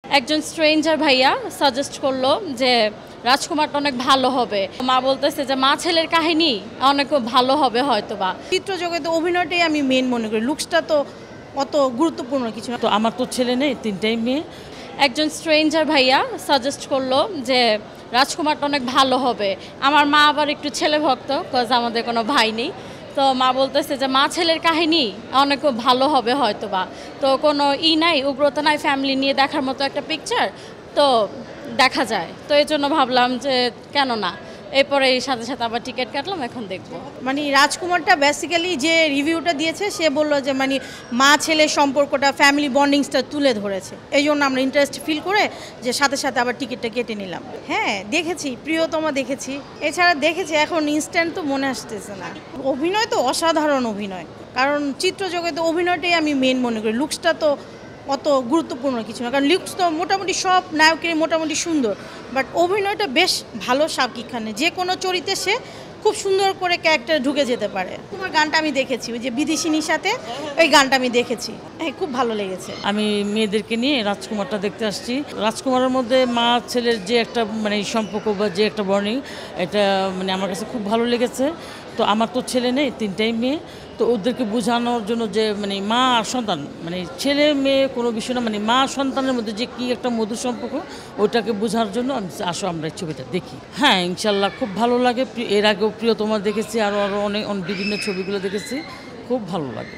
একজন স্ট্রেঞ্জার ভাইয়া সাজেস্ট করলো যে রাজকুমারটা অনেক ভালো হবে। মা বলতেছে যে মা ছেলের কাহিনী অনেক ভালো হবে হয়তোবা। চিত্র জগতে অভিনয়টাই আমি মেন মনে করি, লুকসটা তো অত গুরুত্বপূর্ণ কিছু না। তো আমার তো ছেলে নেই, তিনটাই মেয়ে। একজন স্ট্রেঞ্জার ভাইয়া সাজেস্ট করলো যে রাজকুমারটা অনেক ভালো হবে। আমার মা আবার একটু ছেলে ভক্ত, কজ আমাদের কোনো ভাই নেই। তো মা বলতেছে যে মা ছেলের কাহিনী অনেক ভালো হবে হয়তোবা। তো কোনো নাই, উগ্রতা নাই, ফ্যামিলি নিয়ে দেখার মতো একটা পিকচার তো দেখা যায়। তো এই জন্য ভাবলাম যে কেন না, এরপরে সাথে সাথে আবার টিকিট কাটলাম, এখন দেখবো। মানে রাজকুমারটা বেসিক্যালি যে রিভিউটা দিয়েছে সে বললো যে মানে মা ছেলের সম্পর্কটা, ফ্যামিলি বন্ডিংসটা তুলে ধরেছে। এই জন্য আমরা ইন্টারেস্ট ফিল করে যে সাথে সাথে আবার টিকিটটা কেটে নিলাম। হ্যাঁ দেখেছি, প্রিয়তমা দেখেছি, এছাড়া দেখেছি, এখন ইনস্ট্যান্ট তো মনে আসতেছে না। অভিনয় তো অসাধারণ অভিনয়, কারণ চিত্র জগতে অভিনয়টাই আমি মেন মনে করি, লুকসটা তো অত গুরুত্বপূর্ণ কিছু না। কারণ লুকস তো মোটামুটি সব নায়কেরই মোটামুটি সুন্দর, বাট অভিনয়টা বেশ ভালো। শাকিব খানের যে কোনো চরিত্রে সে খুব সুন্দর করে ক্যারেক্টার ঢুকে যেতে পারে। তোমার গানটা আমি দেখেছি, ওই যে বিদেশিনীর সাথে ওই গানটা আমি দেখেছি, হ্যাঁ খুব ভালো লেগেছে। আমি মেয়েদেরকে নিয়ে রাজকুমারটা দেখতে আসছি। রাজকুমারের মধ্যে মা ছেলের যে একটা মানে সম্পর্ক বা যে একটা বর্নিং, এটা মানে আমার কাছে খুব ভালো লেগেছে। তো আমার তো ছেলে নেই, তিনটাই মেয়ে। তো ওদেরকে বোঝানোর জন্য যে মানে মা আর সন্তান, মানে ছেলে মেয়ে কোনো বিষয় না, মানে মা সন্তানের মধ্যে যে কী একটা মধুর সম্পর্ক, ওইটাকে বোঝার জন্য আসো আমরা এই ছবিটা দেখি। হ্যাঁ ইনশাল্লাহ খুব ভালো লাগে। এর আগেও প্রিয়তমা দেখেছি, আরও অনেক বিভিন্ন ছবিগুলো দেখেছি, খুব ভালো লাগে।